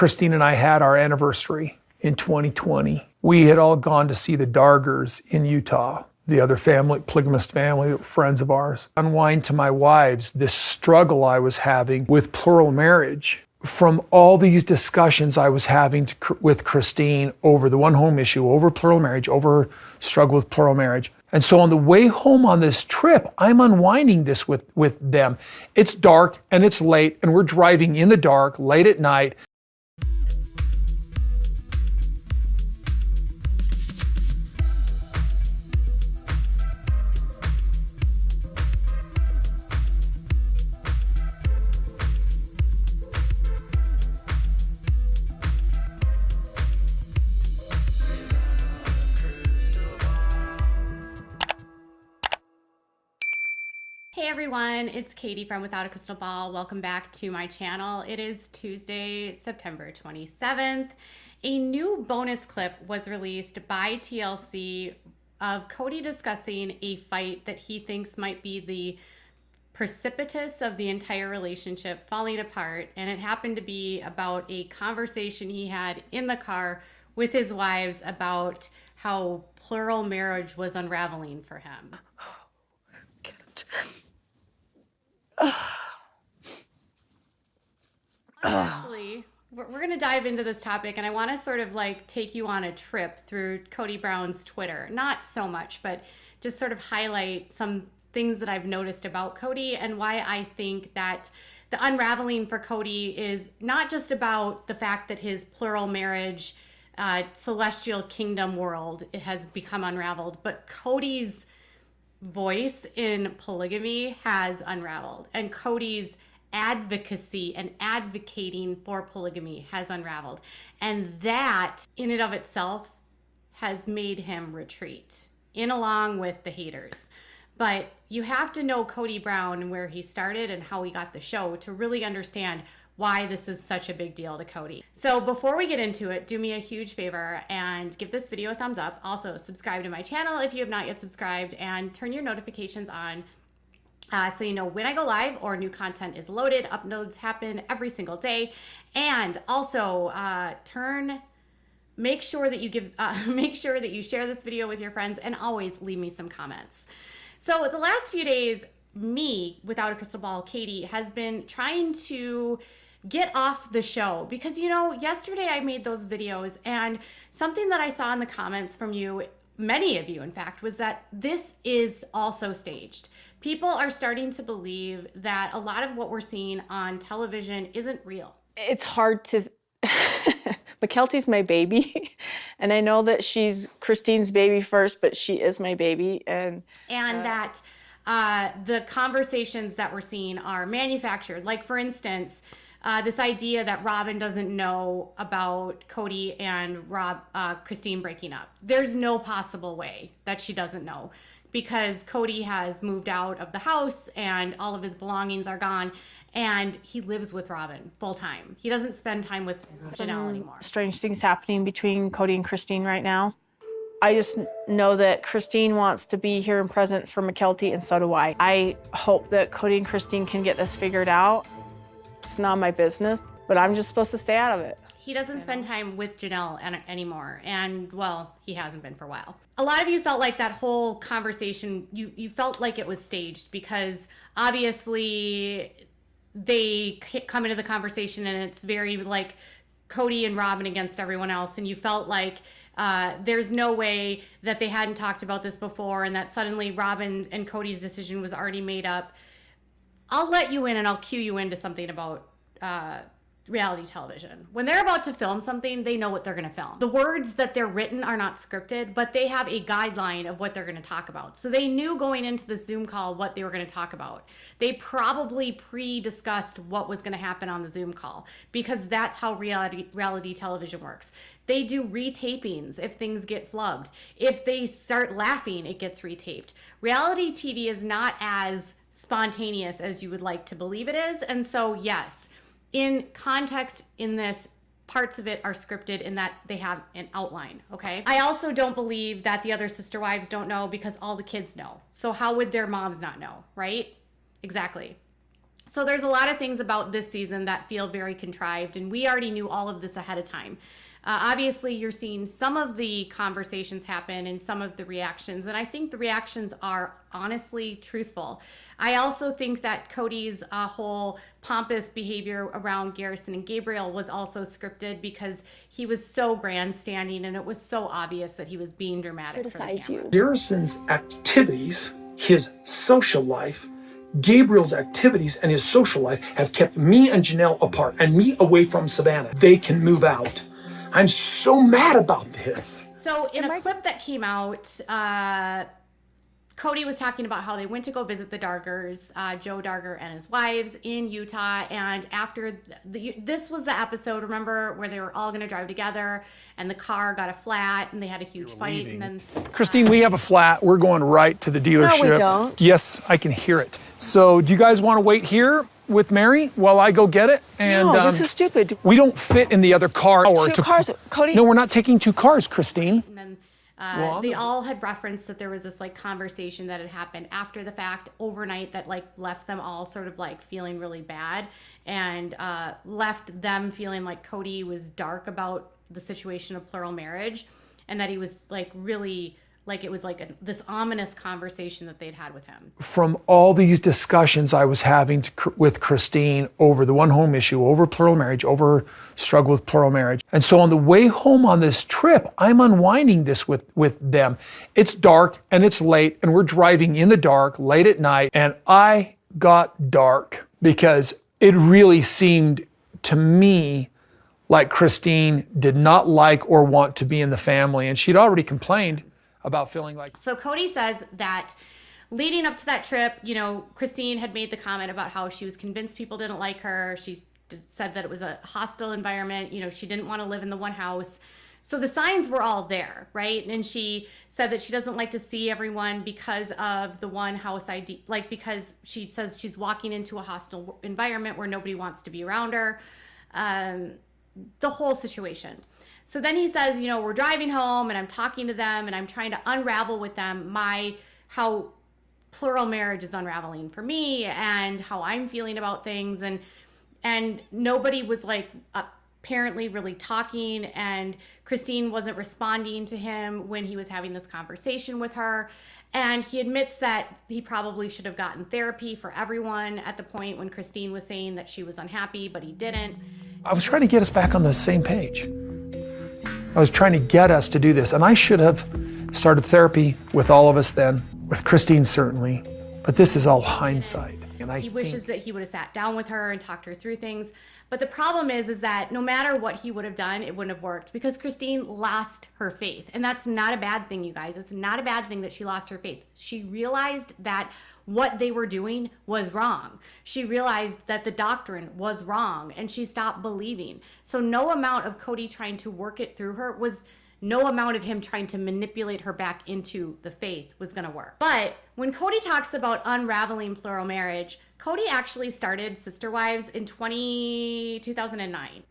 Christine and I had our anniversary in 2020. We had all gone to see the Dargers in Utah, the other family, polygamist family, friends of ours. Unwind to my wives, this struggle I was having with plural marriage from all these discussions I was having with Christine over the one home issue, over plural marriage, over struggle with plural marriage. And so on the way home on this trip, I'm unwinding this with them. It's dark and it's late and we're driving in the dark late at night. Hey everyone, it's Katie from Without a Crystal Ball. Welcome back to my channel. It is Tuesday, September 27th. A new bonus clip was released by TLC of Cody discussing a fight that he thinks might be the precipice of the entire relationship falling apart. And it happened to be about a conversation he had in the car with his wives about how plural marriage was unraveling for him. Actually, we're going to dive into this topic, and I want to sort of like take you on a trip through Kody Brown's Twitter. Not so much, but just sort of highlight some things that I've noticed about Cody and why I think that the unraveling for Cody is not just about the fact that his plural marriage, celestial kingdom world, it has become unraveled, but Cody's voice in polygamy has unraveled, and Cody's advocacy and advocating for polygamy has unraveled, and that in and of itself has made him retreat in along with the haters. But you have to know Kody Brown and where he started and how he got the show to really understand why this is such a big deal to Cody. So before we get into it, do me a huge favor and give this video a thumbs up. Also, subscribe to my channel if you have not yet subscribed, and turn your notifications on so you know when I go live or new content is loaded. Uploads happen every single day. And also make sure that you share this video with your friends, and always leave me some comments. So the last few days, me, Without a Crystal Ball, Katie, has been trying to get off the show because, you know, yesterday I made those videos, and something that I saw in the comments from you, many of you in fact, was that this is also staged. People are starting to believe that a lot of what we're seeing on television isn't real. It's hard to McKelty's my baby, and I know that she's Christine's baby first, but she is my baby, and that the conversations that we're seeing are manufactured. Like, for instance, this idea that Robin doesn't know about Cody and Christine breaking up. There's no possible way that she doesn't know, because Cody has moved out of the house and all of his belongings are gone, and he lives with Robin full time. He doesn't spend time with Janelle anymore. Strange things happening between Cody and Christine right now. I just know that Christine wants to be here and present for McKelty, and so do I. I hope that Cody and Christine can get this figured out. It's not my business, but I'm just supposed to stay out of it. He doesn't spend time with Janelle anymore, and, well, he hasn't been for a while. A lot of you felt like that whole conversation, you felt like it was staged, because obviously they come into the conversation and it's very like Cody and Robin against everyone else, and you felt like there's no way that they hadn't talked about this before, and that suddenly Robin and Cody's decision was already made up. I'll let you in, and I'll cue you into something about reality television. When they're about to film something, they know what they're going to film. The words that they're written are not scripted, but they have a guideline of what they're going to talk about. So they knew going into the Zoom call what they were going to talk about. They probably pre-discussed what was going to happen on the Zoom call, because that's how reality television works. They do retapings if things get flubbed. If they start laughing, it gets retaped. Reality TV is not as spontaneous as you would like to believe it is. And so, yes, in context in this, parts of it are scripted in that they have an outline, okay? I also don't believe that the other sister wives don't know, because all the kids know. So how would their moms not know, right? Exactly. So there's a lot of things about this season that feel very contrived, and we already knew all of this ahead of time. Obviously, you're seeing some of the conversations happen and some of the reactions, and I think the reactions are honestly truthful. I also think that Cody's whole pompous behavior around Garrison and Gabriel was also scripted because he was so grandstanding, and it was so obvious that he was being dramatic for the camera. Garrison's activities, his social life, Gabriel's activities and his social life have kept me and Janelle apart and me away from Savannah. They can move out. I'm so mad about this. So in a clip that came out, Cody was talking about how they went to go visit the Dargers, Joe Darger and his wives in Utah. And after this was the episode, remember, where they were all going to drive together and the car got a flat and they had a huge fight. And then Christine, we have a flat. We're going right to the dealership. No, we don't. Yes, I can hear it. So do you guys want to wait here with Mary while I go get it? And No, this is stupid. we don't fit in the other car. Two cars, Cody. No, we're not taking two cars, Christine. And then they all had referenced that there was this like conversation that had happened after the fact overnight that like left them all sort of like feeling really bad and left them feeling like Cody was dark about the situation of plural marriage and that he was like really like it was like this ominous conversation that they'd had with him. From all these discussions I was having with Christine over the one home issue, over plural marriage, over struggle with plural marriage. And so on the way home on this trip, I'm unwinding this with them. It's dark and it's late and we're driving in the dark late at night. And I got dark because it really seemed to me like Christine did not like or want to be in the family. And she'd already complained about feeling like. So Cody says that leading up to that trip, you know, Christine had made the comment about how she was convinced people didn't like her. She said that it was a hostile environment. You know, she didn't want to live in the one house. So the signs were all there, right? And she said that she doesn't like to see everyone because of the one house ID, like because she says she's walking into a hostile environment where nobody wants to be around her. The whole situation. So then he says, you know, we're driving home and I'm talking to them and I'm trying to unravel with them how plural marriage is unraveling for me and how I'm feeling about things. And nobody was like apparently really talking, and Christine wasn't responding to him when he was having this conversation with her. And he admits that he probably should have gotten therapy for everyone at the point when Christine was saying that she was unhappy, but he didn't. I was trying to get us back on the same page. I was trying to get us to do this. And I should have started therapy with all of us then, with Christine certainly, but this is all hindsight. And he wishes that he would have sat down with her and talked her through things. But the problem is that no matter what he would have done, it wouldn't have worked because Christine lost her faith. And that's not a bad thing, you guys. It's not a bad thing that she lost her faith. She realized that what they were doing was wrong. She realized that the doctrine was wrong and she stopped believing. So no amount of Cody trying to work it through her was no amount of him trying to manipulate her back into the faith was going to work. But when Cody talks about unraveling plural marriage, Cody actually started Sister Wives in 2009.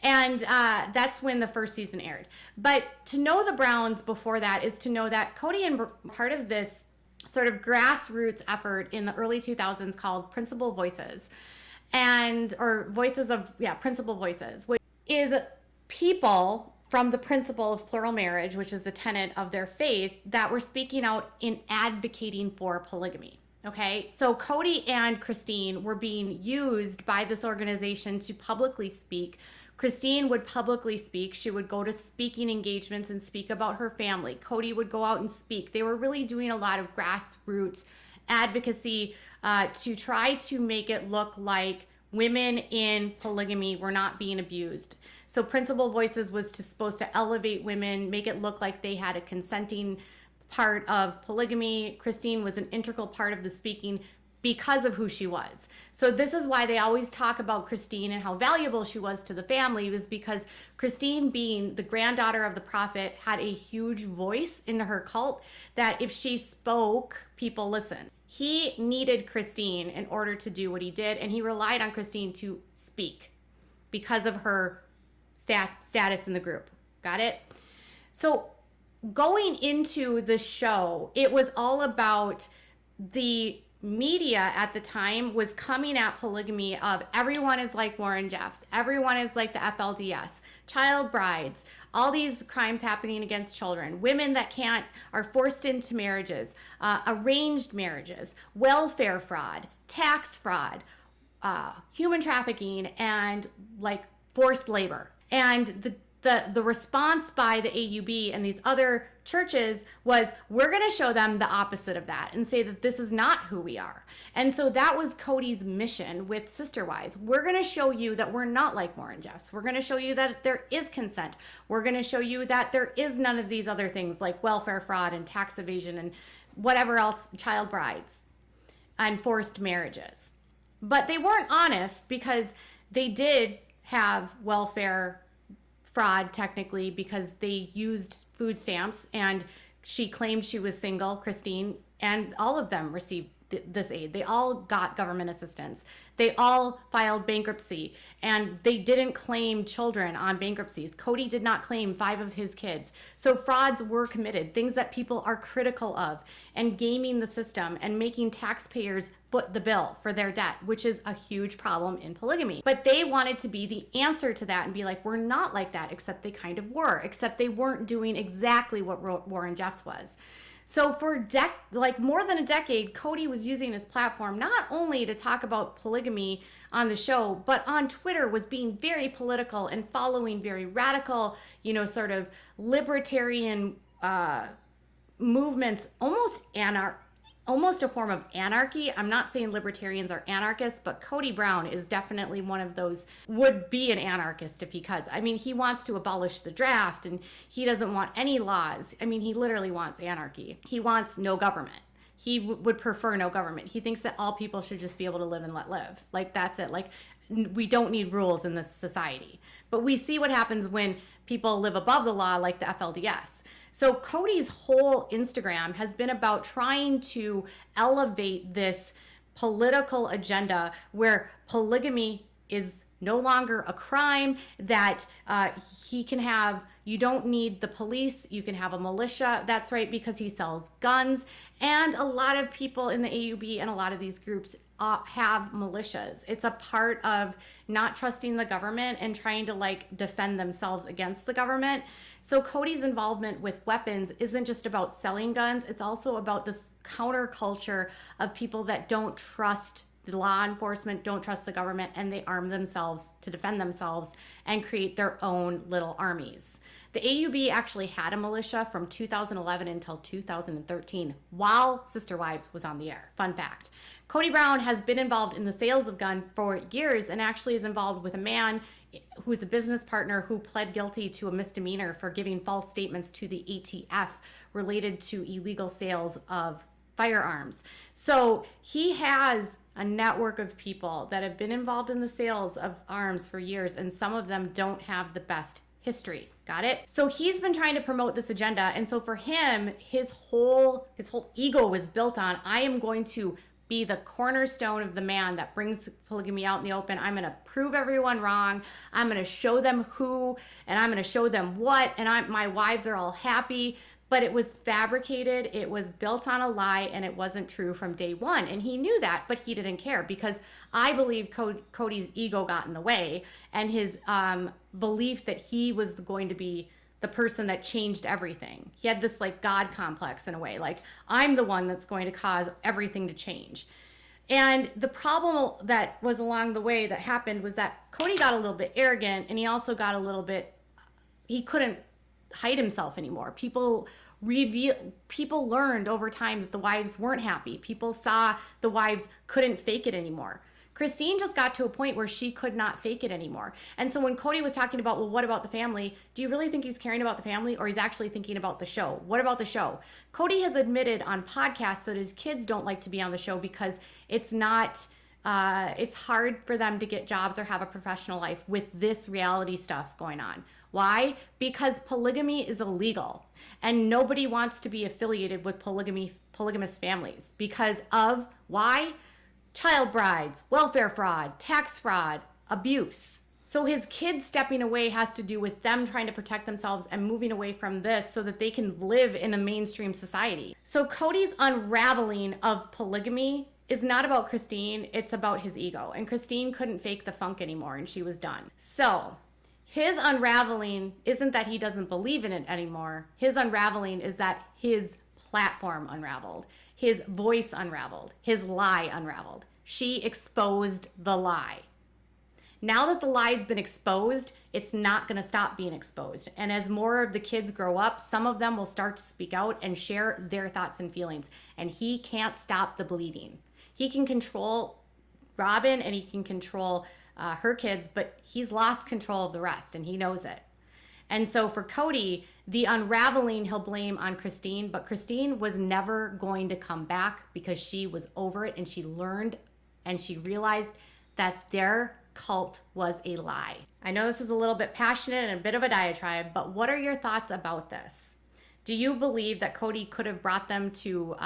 And that's when the first season aired. But to know the Browns before that is to know that Cody and part of this sort of grassroots effort in the early 2000s called Principal Voices, Principal Voices, which is people from the principle of plural marriage, which is the tenet of their faith, that were speaking out in advocating for polygamy. Okay, so Cody and Christine were being used by this organization to publicly speak. Christine would publicly speak. She would go to speaking engagements and speak about her family. Cody would go out and speak. They were really doing a lot of grassroots advocacy to try to make it look like women in polygamy were not being abused. So Principal Voices was supposed to elevate women, make it look like they had a consenting part of polygamy. Christine was an integral part of the speaking because of who she was. So this is why they always talk about Christine and how valuable she was to the family, was because Christine, being the granddaughter of the prophet, had a huge voice in her cult that if she spoke, people listened. He needed Christine in order to do what he did, and he relied on Christine to speak because of her status in the group. Got it? So going into the show, it was all about the media at the time was coming at polygamy of everyone is like Warren Jeffs, everyone is like the FLDS, child brides, all these crimes happening against children, women that are forced into marriages, arranged marriages, welfare fraud, tax fraud, human trafficking, and like forced labor. And the response by the AUB and these other churches was, we're going to show them the opposite of that and say that this is not who we are. And so that was Kody's mission with Sister Wives. We're going to show you that we're not like Warren Jeffs. We're going to show you that there is consent. We're going to show you that there is none of these other things like welfare fraud and tax evasion and whatever else, child brides and forced marriages. But they weren't honest, because they did have welfare fraud technically, because they used food stamps, and she claimed she was single, Christine, and all of them received this aid. They all got government assistance. They all filed bankruptcy, and they didn't claim children on bankruptcies. Kody did not claim 5 of his kids. So frauds were committed, things that people are critical of, and gaming the system and making taxpayers foot the bill for their debt, which is a huge problem in polygamy. But they wanted to be the answer to that and be like, we're not like that, except they kind of were, except they weren't doing exactly what Warren Jeffs was. So for more than a decade, Kody was using his platform not only to talk about polygamy on the show, but on Twitter was being very political and following very radical, sort of libertarian movements, almost a form of anarchy. I'm not saying libertarians are anarchists, but Kody Brown is definitely one of those, would be an anarchist if he could. I mean, he wants to abolish the draft, and he doesn't want any laws. I mean, he literally wants anarchy. He wants no government. He would prefer no government. He thinks that all people should just be able to live and let live. Like, that's it. Like, we don't need rules in this society. But we see what happens when people live above the law, like the FLDS. So Kody's whole Instagram has been about trying to elevate this political agenda where polygamy is no longer a crime, that you don't need the police, you can have a militia. That's right, because he sells guns. And a lot of people in the AUB and a lot of these groups have militias. It's a part of not trusting the government and trying to defend themselves against the government. So Kody's involvement with weapons isn't just about selling guns, it's also about this counterculture of people that don't trust the law enforcement, don't trust the government, and they arm themselves to defend themselves and create their own little armies. The AUB actually had a militia from 2011 until 2013 while Sister Wives was on the air. Fun fact. Kody Brown has been involved in the sales of guns for years and actually is involved with a man who's a business partner who pled guilty to a misdemeanor for giving false statements to the ATF related to illegal sales of firearms. So he has a network of people that have been involved in the sales of arms for years, and some of them don't have the best history. Got it? So he's been trying to promote this agenda, and so for him, his whole ego was built on, I am going to be the cornerstone of the man that brings polygamy out in the open. I'm going to prove everyone wrong. I'm going to show them who, and I'm going to show them what, and my wives are all happy. But it was fabricated, it was built on a lie, and it wasn't true from day one. And he knew that, but he didn't care, because I believe Kody's ego got in the way, and his belief that he was going to be the person that changed everything. He had this God complex in a way, I'm the one that's going to cause everything to change. And the problem that was along the way that happened was that Kody got a little bit arrogant, and he also got a little bit, he couldn't hide himself anymore. People learned over time that the wives weren't happy. People saw the wives couldn't fake it anymore. Christine just got to a point where she could not fake it anymore. And so when Kody was talking about, well, what about the family? Do you really think he's caring about the family, or he's actually thinking about the show? What about the show? Kody has admitted on podcasts that his kids don't like to be on the show because it's hard for them to get jobs or have a professional life with this reality stuff going on. Why? Because polygamy is illegal, and nobody wants to be affiliated with polygamous families because of why? Child brides, welfare fraud, tax fraud, abuse. So his kids stepping away has to do with them trying to protect themselves and moving away from this so that they can live in a mainstream society. So Kody's unraveling of polygamy is not about Christine, it's about his ego. And Christine couldn't fake the funk anymore, and she was done. So his unraveling isn't that he doesn't believe in it anymore. His unraveling is that his platform unraveled, his voice unraveled, his lie unraveled. She exposed the lie. Now that the lie's been exposed, it's not going to stop being exposed. And as more of the kids grow up, some of them will start to speak out and share their thoughts and feelings. And he can't stop the bleeding. He can control Robin and he can control her kids, but he's lost control of the rest, and he knows it. And so for Kody, the unraveling he'll blame on Christine, but Christine was never going to come back because she was over it, and she learned and she realized that their cult was a lie. I know this is a little bit passionate and a bit of a diatribe, but what are your thoughts about this? Do you believe that Kody could have brought them to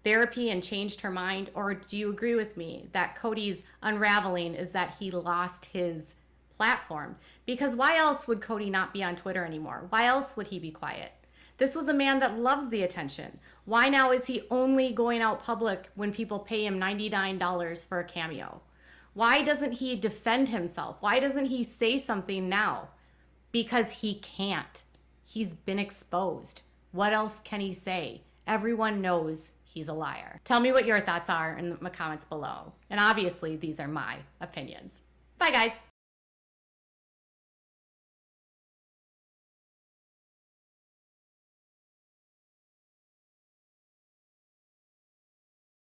therapy and changed her mind? Or do you agree with me that Kody's unraveling is that he lost his platform? Because why else would Kody not be on Twitter anymore? Why else would he be quiet? This was a man that loved the attention. Why now is he only going out public when people pay him $99 for a cameo? Why doesn't he defend himself? Why doesn't he say something now? Because he can't. He's been exposed. What else can he say? Everyone knows he's a liar. Tell me what your thoughts are in the comments below. And obviously, these are my opinions. Bye, guys.